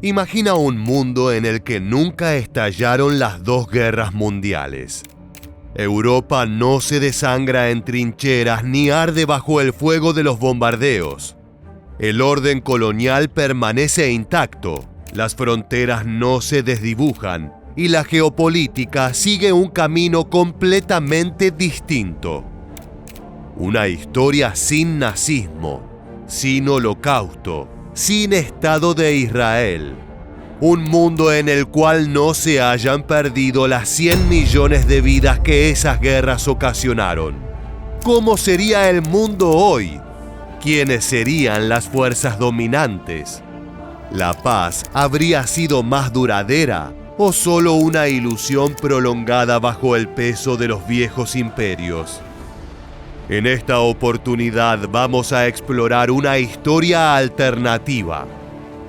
Imagina un mundo en el que nunca estallaron las dos guerras mundiales. Europa no se desangra en trincheras ni arde bajo el fuego de los bombardeos. El orden colonial permanece intacto, las fronteras no se desdibujan y la geopolítica sigue un camino completamente distinto. Una historia sin nazismo, sin holocausto, sin Estado de Israel. Un mundo en el cual no se hayan perdido las 100 millones de vidas que esas guerras ocasionaron. ¿Cómo sería el mundo hoy? ¿Quiénes serían las fuerzas dominantes? ¿La paz habría sido más duradera o solo una ilusión prolongada bajo el peso de los viejos imperios? En esta oportunidad vamos a explorar una historia alternativa,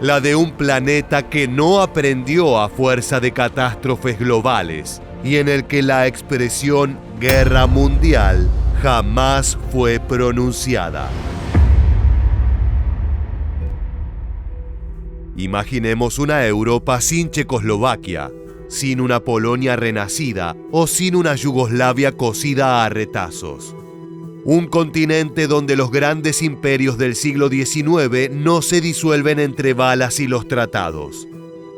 la de un planeta que no aprendió a fuerza de catástrofes globales y en el que la expresión guerra mundial jamás fue pronunciada. Imaginemos una Europa sin Checoslovaquia, sin una Polonia renacida o sin una Yugoslavia cosida a retazos. Un continente donde los grandes imperios del siglo XIX no se disuelven entre balas y los tratados.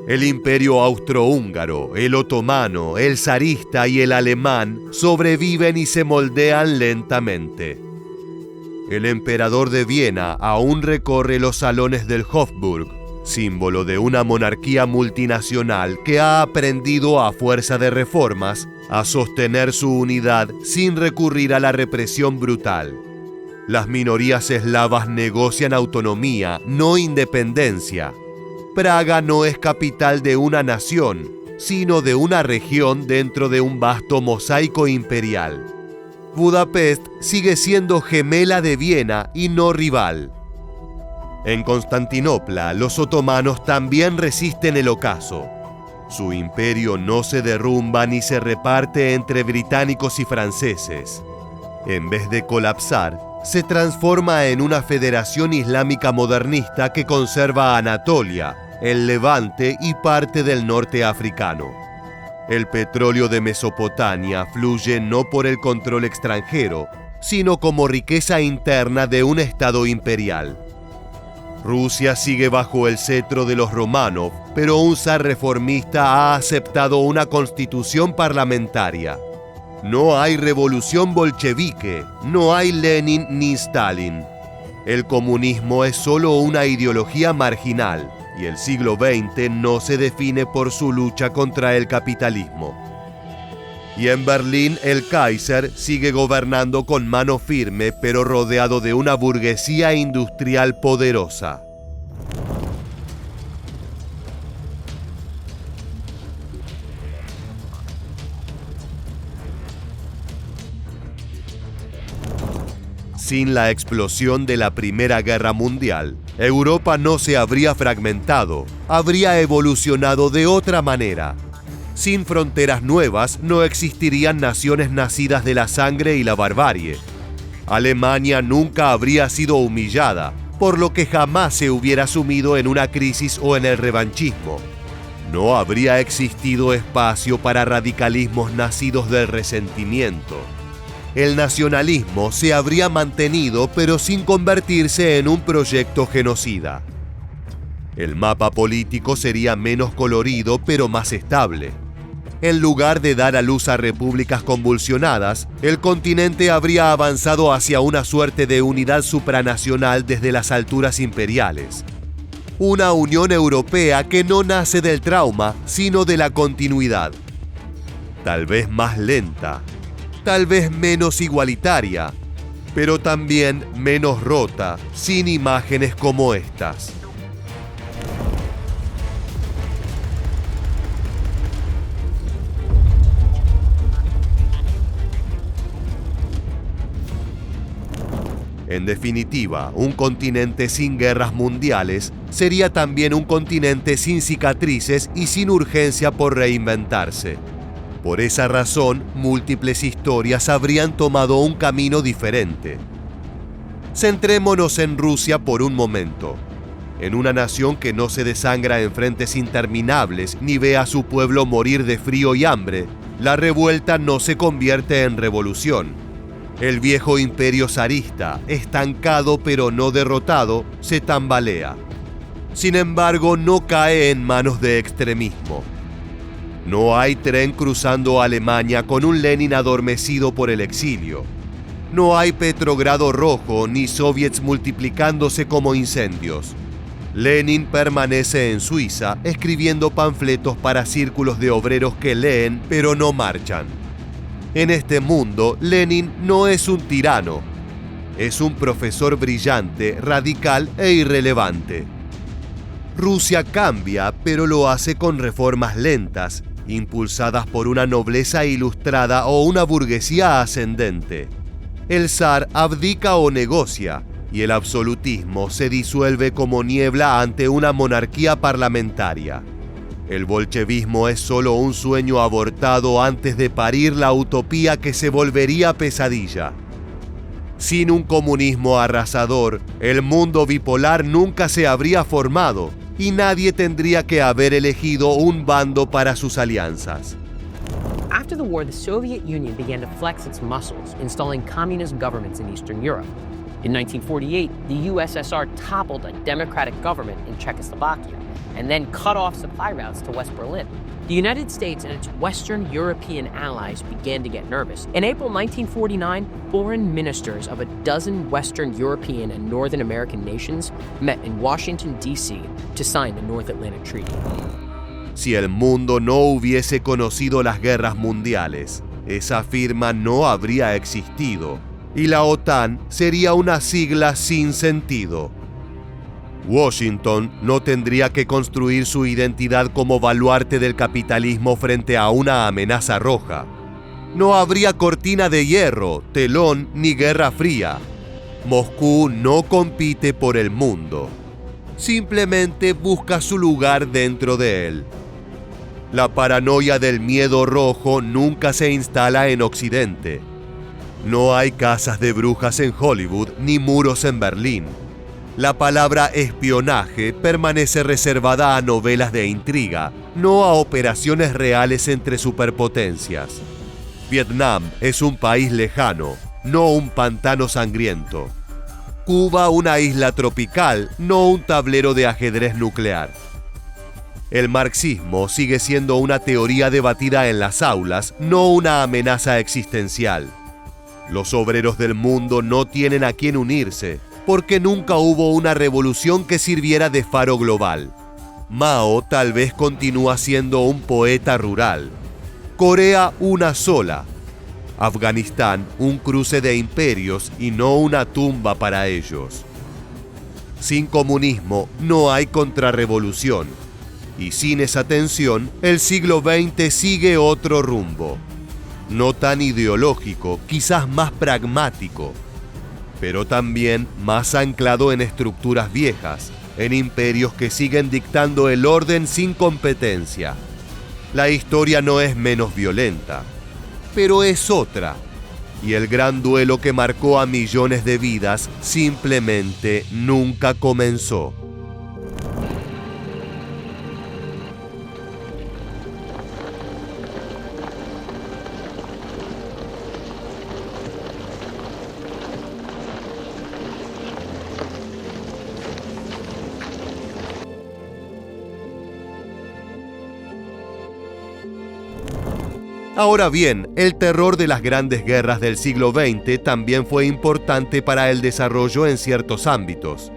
El imperio austrohúngaro, el otomano, el zarista y el alemán sobreviven y se moldean lentamente. El emperador de Viena aún recorre los salones del Hofburg, símbolo de una monarquía multinacional que ha aprendido a fuerza de reformas a sostener su unidad sin recurrir a la represión brutal. Las minorías eslavas negocian autonomía, no independencia. Praga no es capital de una nación, sino de una región dentro de un vasto mosaico imperial. Budapest sigue siendo gemela de Viena y no rival. En Constantinopla, los otomanos también resisten el ocaso. Su imperio no se derrumba ni se reparte entre británicos y franceses. En vez de colapsar, se transforma en una federación islámica modernista que conserva Anatolia, el Levante y parte del norte africano. El petróleo de Mesopotamia fluye no por el control extranjero, sino como riqueza interna de un estado imperial. Rusia sigue bajo el cetro de los Romanov, pero un zar reformista ha aceptado una constitución parlamentaria. No hay revolución bolchevique, no hay Lenin ni Stalin. El comunismo es solo una ideología marginal y el siglo XX no se define por su lucha contra el capitalismo. Y en Berlín el Kaiser sigue gobernando con mano firme, pero rodeado de una burguesía industrial poderosa. Sin la explosión de la Primera Guerra Mundial, Europa no se habría fragmentado, habría evolucionado de otra manera. Sin fronteras nuevas no existirían naciones nacidas de la sangre y la barbarie. Alemania nunca habría sido humillada, por lo que jamás se hubiera sumido en una crisis o en el revanchismo. No habría existido espacio para radicalismos nacidos del resentimiento. El nacionalismo se habría mantenido, pero sin convertirse en un proyecto genocida. El mapa político sería menos colorido, pero más estable. En lugar de dar a luz a repúblicas convulsionadas, el continente habría avanzado hacia una suerte de unidad supranacional desde las alturas imperiales. Una Unión Europea que no nace del trauma, sino de la continuidad. Tal vez más lenta, tal vez menos igualitaria, pero también menos rota, sin imágenes como estas. En definitiva, un continente sin guerras mundiales sería también un continente sin cicatrices y sin urgencia por reinventarse. Por esa razón, múltiples historias habrían tomado un camino diferente. Centrémonos en Rusia por un momento. En una nación que no se desangra en frentes interminables ni ve a su pueblo morir de frío y hambre, la revuelta no se convierte en revolución. El viejo imperio zarista, estancado pero no derrotado, se tambalea. Sin embargo, no cae en manos de extremismo. No hay tren cruzando Alemania con un Lenin adormecido por el exilio. No hay Petrogrado rojo ni soviets multiplicándose como incendios. Lenin permanece en Suiza escribiendo panfletos para círculos de obreros que leen pero no marchan. En este mundo, Lenin no es un tirano. Es un profesor brillante, radical e irrelevante. Rusia cambia, pero lo hace con reformas lentas, impulsadas por una nobleza ilustrada o una burguesía ascendente. El zar abdica o negocia, y el absolutismo se disuelve como niebla ante una monarquía parlamentaria. El bolchevismo es solo un sueño abortado antes de parir la utopía que se volvería pesadilla. Sin un comunismo arrasador, el mundo bipolar nunca se habría formado y nadie tendría que haber elegido un bando para sus alianzas. After the war, the Soviet Union began to flex its muscles, installing communist governments in Eastern Europe. In 1948, the USSR toppled a democratic government in Czechoslovakia and then cut off supply routes to West Berlin. The United States and its Western European allies began to get nervous. In April 1949, foreign ministers of a dozen Western European and Northern American nations met in Washington, D.C. to sign the North Atlantic Treaty. Si el mundo no hubiese conocido las guerras mundiales, esa firma no habría existido, y la OTAN sería una sigla sin sentido. Washington no tendría que construir su identidad como baluarte del capitalismo frente a una amenaza roja. No habría cortina de hierro, telón ni guerra fría. Moscú no compite por el mundo. Simplemente busca su lugar dentro de él. La paranoia del miedo rojo nunca se instala en Occidente. No hay casas de brujas en Hollywood ni muros en Berlín. La palabra espionaje permanece reservada a novelas de intriga, no a operaciones reales entre superpotencias. Vietnam es un país lejano, no un pantano sangriento. Cuba una isla tropical, no un tablero de ajedrez nuclear. El marxismo sigue siendo una teoría debatida en las aulas, no una amenaza existencial. Los obreros del mundo no tienen a quién unirse, porque nunca hubo una revolución que sirviera de faro global. Mao tal vez continúa siendo un poeta rural. Corea una sola. Afganistán un cruce de imperios y no una tumba para ellos. Sin comunismo no hay contrarrevolución. Y sin esa tensión, el siglo XX sigue otro rumbo. No tan ideológico, quizás más pragmático, pero también más anclado en estructuras viejas, en imperios que siguen dictando el orden sin competencia. La historia no es menos violenta, pero es otra, y el gran duelo que marcó a millones de vidas simplemente nunca comenzó. Ahora bien, el terror de las grandes guerras del siglo XX también fue importante para el desarrollo en ciertos ámbitos.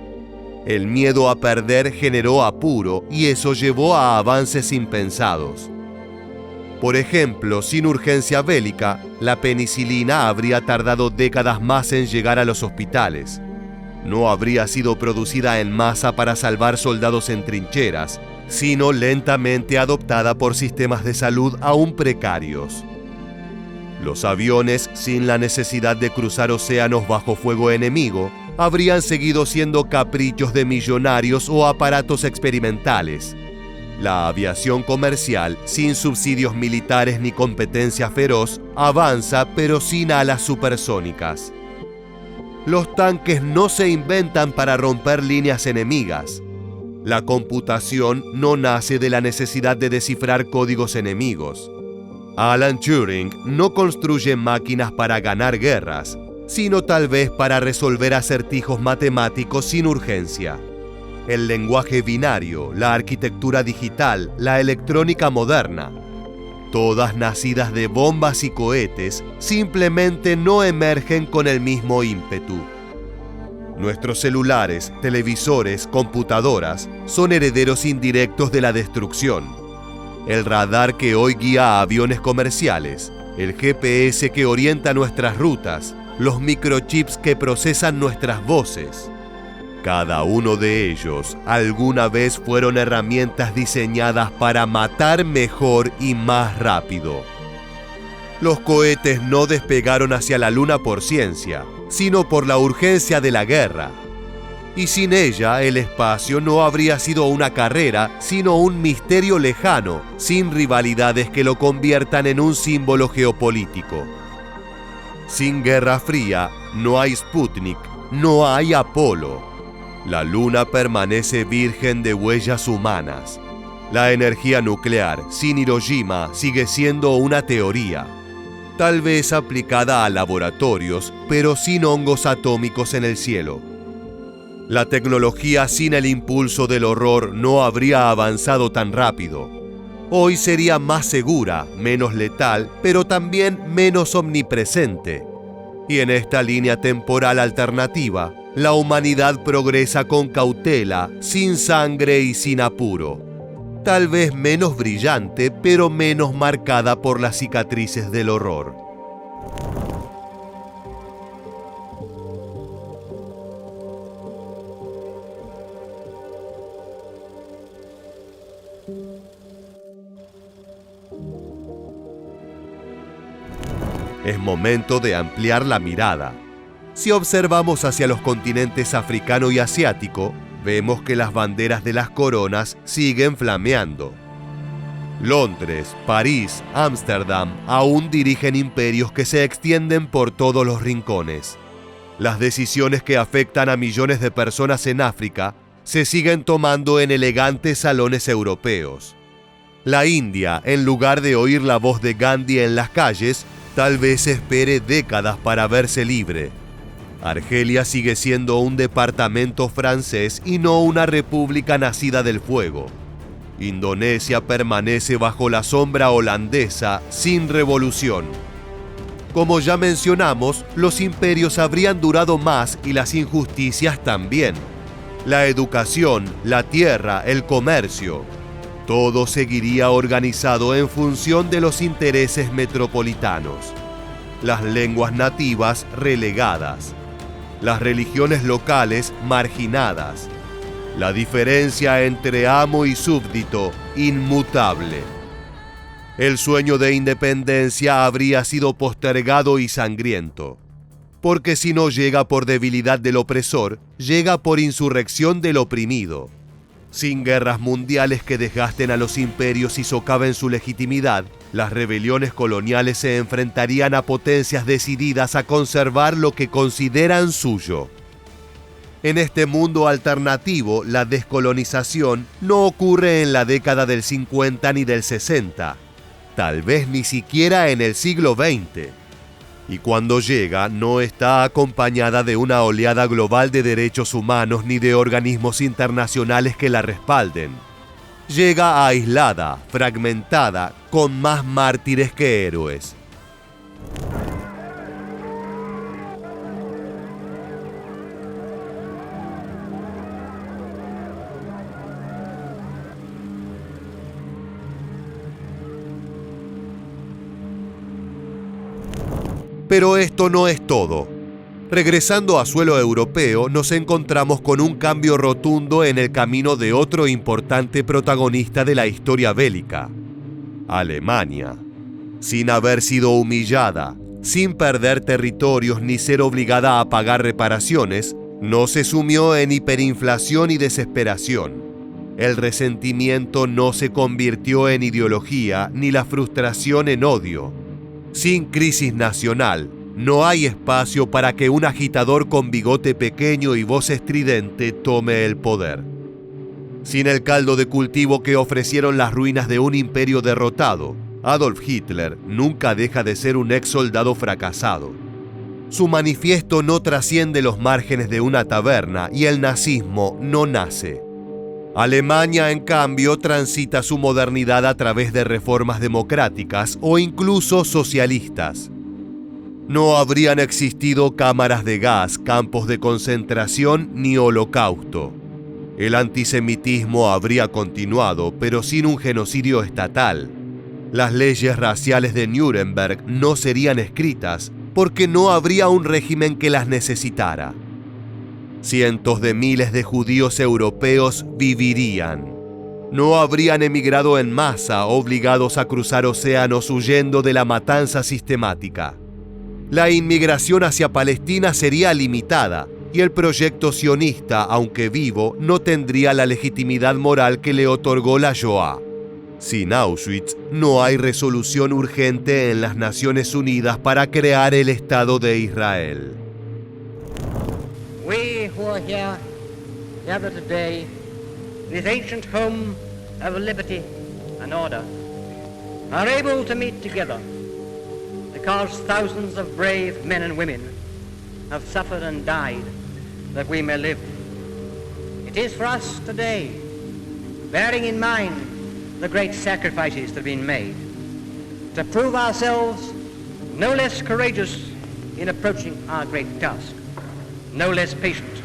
El miedo a perder generó apuro y eso llevó a avances impensados. Por ejemplo, sin urgencia bélica, la penicilina habría tardado décadas más en llegar a los hospitales. No habría sido producida en masa para salvar soldados en trincheras, sino lentamente adoptada por sistemas de salud aún precarios. Los aviones, sin la necesidad de cruzar océanos bajo fuego enemigo, habrían seguido siendo caprichos de millonarios o aparatos experimentales. La aviación comercial, sin subsidios militares ni competencia feroz, avanza pero sin alas supersónicas. Los tanques no se inventan para romper líneas enemigas. La computación no nace de la necesidad de descifrar códigos enemigos. Alan Turing no construye máquinas para ganar guerras, sino tal vez para resolver acertijos matemáticos sin urgencia. El lenguaje binario, la arquitectura digital, la electrónica moderna, todas nacidas de bombas y cohetes, simplemente no emergen con el mismo ímpetu. Nuestros celulares, televisores, computadoras son herederos indirectos de la destrucción. El radar que hoy guía a aviones comerciales, el GPS que orienta nuestras rutas, los microchips que procesan nuestras voces. Cada uno de ellos alguna vez fueron herramientas diseñadas para matar mejor y más rápido. Los cohetes no despegaron hacia la Luna por ciencia, sino por la urgencia de la guerra. Y sin ella, el espacio no habría sido una carrera, sino un misterio lejano, sin rivalidades que lo conviertan en un símbolo geopolítico. Sin Guerra Fría, no hay Sputnik, no hay Apolo. La Luna permanece virgen de huellas humanas. La energía nuclear, sin Hiroshima, sigue siendo una teoría. Tal vez aplicada a laboratorios, pero sin hongos atómicos en el cielo. La tecnología sin el impulso del horror no habría avanzado tan rápido. Hoy sería más segura, menos letal, pero también menos omnipresente. Y en esta línea temporal alternativa, la humanidad progresa con cautela, sin sangre y sin apuro. Tal vez menos brillante, pero menos marcada por las cicatrices del horror. Es momento de ampliar la mirada. Si observamos hacia los continentes africano y asiático, vemos que las banderas de las coronas siguen flameando. Londres, París, Ámsterdam aún dirigen imperios que se extienden por todos los rincones. Las decisiones que afectan a millones de personas en África se siguen tomando en elegantes salones europeos. La India, en lugar de oír la voz de Gandhi en las calles, tal vez espere décadas para verse libre. Argelia sigue siendo un departamento francés y no una república nacida del fuego. Indonesia permanece bajo la sombra holandesa sin revolución. Como ya mencionamos, los imperios habrían durado más y las injusticias también. La educación, la tierra, el comercio, todo seguiría organizado en función de los intereses metropolitanos. Las lenguas nativas relegadas. Las religiones locales marginadas. La diferencia entre amo y súbdito inmutable. El sueño de independencia habría sido postergado y sangriento, porque si no llega por debilidad del opresor, llega por insurrección del oprimido. Sin guerras mundiales que desgasten a los imperios y socaven su legitimidad, las rebeliones coloniales se enfrentarían a potencias decididas a conservar lo que consideran suyo. En este mundo alternativo, la descolonización no ocurre en la década del 50 ni del 60, tal vez ni siquiera en el siglo XX. Y cuando llega, no está acompañada de una oleada global de derechos humanos ni de organismos internacionales que la respalden. Llega aislada, fragmentada, con más mártires que héroes. Pero esto no es todo. Regresando a suelo europeo, nos encontramos con un cambio rotundo en el camino de otro importante protagonista de la historia bélica: Alemania. Sin haber sido humillada, sin perder territorios ni ser obligada a pagar reparaciones, no se sumió en hiperinflación y desesperación. El resentimiento no se convirtió en ideología ni la frustración en odio. Sin crisis nacional, no hay espacio para que un agitador con bigote pequeño y voz estridente tome el poder. Sin el caldo de cultivo que ofrecieron las ruinas de un imperio derrotado, Adolf Hitler nunca deja de ser un ex soldado fracasado. Su manifiesto no trasciende los márgenes de una taberna y el nazismo no nace. Alemania, en cambio, transita su modernidad a través de reformas democráticas o incluso socialistas. No habrían existido cámaras de gas, campos de concentración ni holocausto. El antisemitismo habría continuado, pero sin un genocidio estatal. Las leyes raciales de Nuremberg no serían escritas porque no habría un régimen que las necesitara. Cientos de miles de judíos europeos vivirían. No habrían emigrado en masa, obligados a cruzar océanos huyendo de la matanza sistemática. La inmigración hacia Palestina sería limitada y el proyecto sionista, aunque vivo, no tendría la legitimidad moral que le otorgó la Shoah. Sin Auschwitz, no hay resolución urgente en las Naciones Unidas para crear el Estado de Israel. We who are here, gathered today, in this ancient home of liberty and order, are able to meet together because thousands of brave men and women have suffered and died that we may live. It is for us today, bearing in mind the great sacrifices that have been made, to prove ourselves no less courageous in approaching our great task, no less patient,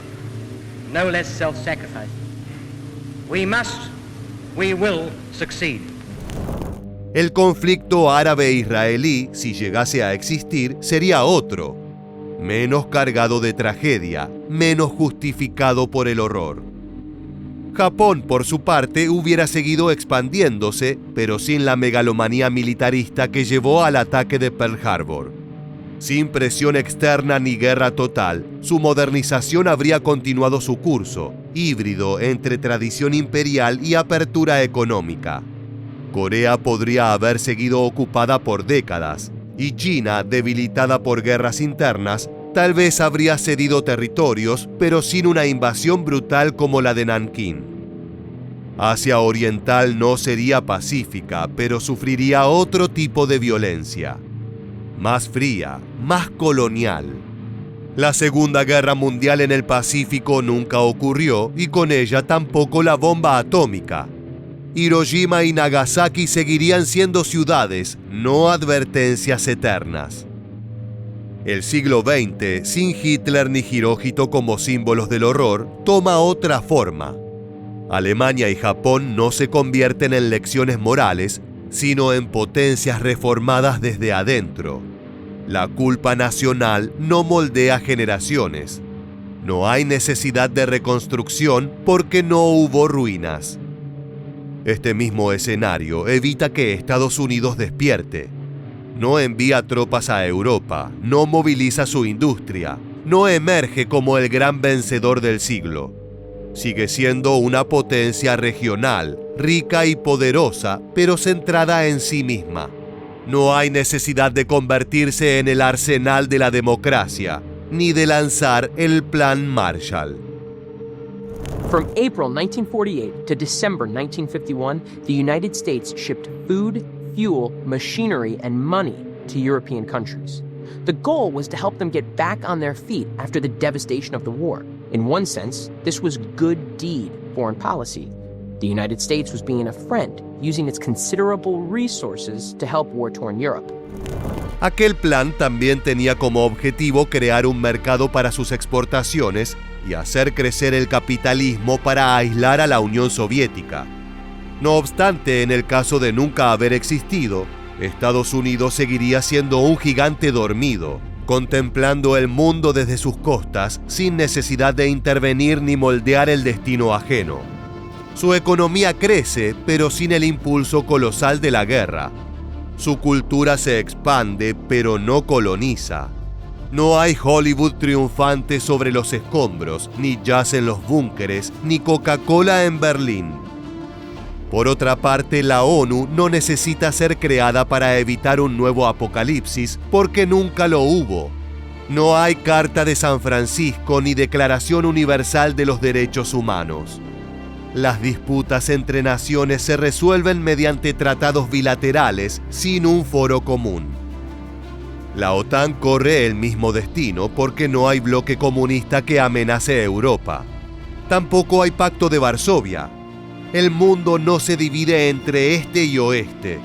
no less self-sacrificing. We must, we will succeed. El conflicto árabe-israelí, si llegase a existir, sería otro, menos cargado de tragedia, menos justificado por el horror. Japón, por su parte, hubiera seguido expandiéndose, pero sin la megalomanía militarista que llevó al ataque de Pearl Harbor. Sin presión externa ni guerra total, su modernización habría continuado su curso, híbrido entre tradición imperial y apertura económica. Corea podría haber seguido ocupada por décadas, y China, debilitada por guerras internas, tal vez habría cedido territorios, pero sin una invasión brutal como la de Nankín. Asia Oriental no sería pacífica, pero sufriría otro tipo de violencia. Más fría, más colonial. La Segunda Guerra Mundial en el Pacífico nunca ocurrió y con ella tampoco la bomba atómica. Hiroshima y Nagasaki seguirían siendo ciudades, no advertencias eternas. El siglo XX, sin Hitler ni Hirohito como símbolos del horror, toma otra forma. Alemania y Japón no se convierten en lecciones morales, sino en potencias reformadas desde adentro. La culpa nacional no moldea generaciones. No hay necesidad de reconstrucción porque no hubo ruinas. Este mismo escenario evita que Estados Unidos despierte. No envía tropas a Europa, no moviliza su industria, no emerge como el gran vencedor del siglo. Sigue siendo una potencia regional, rica y poderosa, pero centrada en sí misma. No hay necesidad de convertirse en el arsenal de la democracia, ni de lanzar el Plan Marshall. From April 1948 to December 1951, the United States shipped food, fuel, machinery, and money to European countries. The goal was to help them get back on their feet after the devastation of the war. In one sense, this was good deed foreign policy. The United States was being a friend, using its considerable resources to help war-torn Europe. Aquel plan también tenía como objetivo crear un mercado para sus exportaciones y hacer crecer el capitalismo para aislar a la Unión Soviética. No obstante, en el caso de nunca haber existido, Estados Unidos seguiría siendo un gigante dormido, contemplando el mundo desde sus costas sin necesidad de intervenir ni moldear el destino ajeno. Su economía crece, pero sin el impulso colosal de la guerra. Su cultura se expande, pero no coloniza. No hay Hollywood triunfante sobre los escombros, ni jazz en los búnkeres, ni Coca-Cola en Berlín. Por otra parte, la ONU no necesita ser creada para evitar un nuevo apocalipsis, porque nunca lo hubo. No hay Carta de San Francisco ni Declaración Universal de los Derechos Humanos. Las disputas entre naciones se resuelven mediante tratados bilaterales sin un foro común. La OTAN corre el mismo destino porque no hay bloque comunista que amenace a Europa. Tampoco hay Pacto de Varsovia. El mundo no se divide entre este y oeste.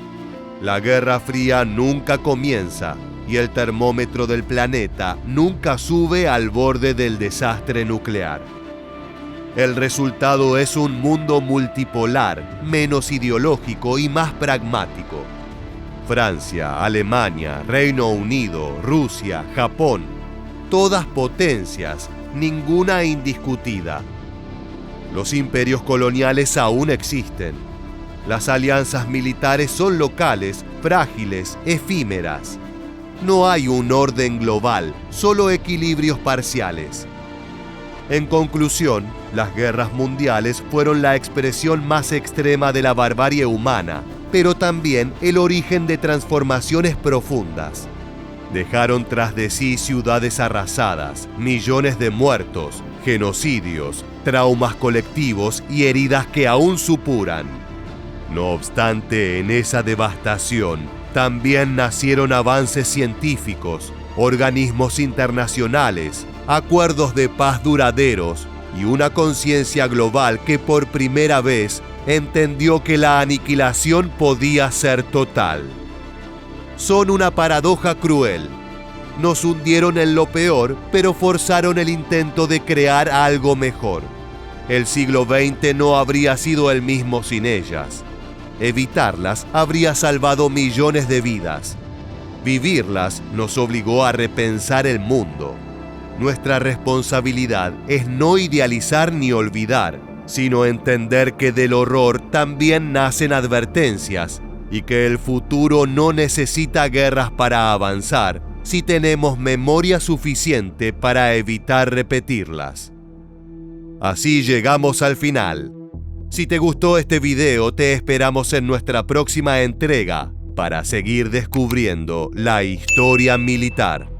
La Guerra Fría nunca comienza y el termómetro del planeta nunca sube al borde del desastre nuclear. El resultado es un mundo multipolar, menos ideológico y más pragmático. Francia, Alemania, Reino Unido, Rusia, Japón, todas potencias, ninguna indiscutida. Los imperios coloniales aún existen. Las alianzas militares son locales, frágiles, efímeras. No hay un orden global, solo equilibrios parciales. En conclusión, las guerras mundiales fueron la expresión más extrema de la barbarie humana, pero también el origen de transformaciones profundas. Dejaron tras de sí ciudades arrasadas, millones de muertos, genocidios, traumas colectivos y heridas que aún supuran. No obstante, en esa devastación también nacieron avances científicos, organismos internacionales, acuerdos de paz duraderos y una conciencia global que por primera vez entendió que la aniquilación podía ser total. Son una paradoja cruel. Nos hundieron en lo peor, pero forzaron el intento de crear algo mejor. El siglo XX no habría sido el mismo sin ellas. Evitarlas habría salvado millones de vidas. Vivirlas nos obligó a repensar el mundo. Nuestra responsabilidad es no idealizar ni olvidar, sino entender que del horror también nacen advertencias y que el futuro no necesita guerras para avanzar si tenemos memoria suficiente para evitar repetirlas. Así llegamos al final. Si te gustó este video, te esperamos en nuestra próxima entrega para seguir descubriendo la historia militar.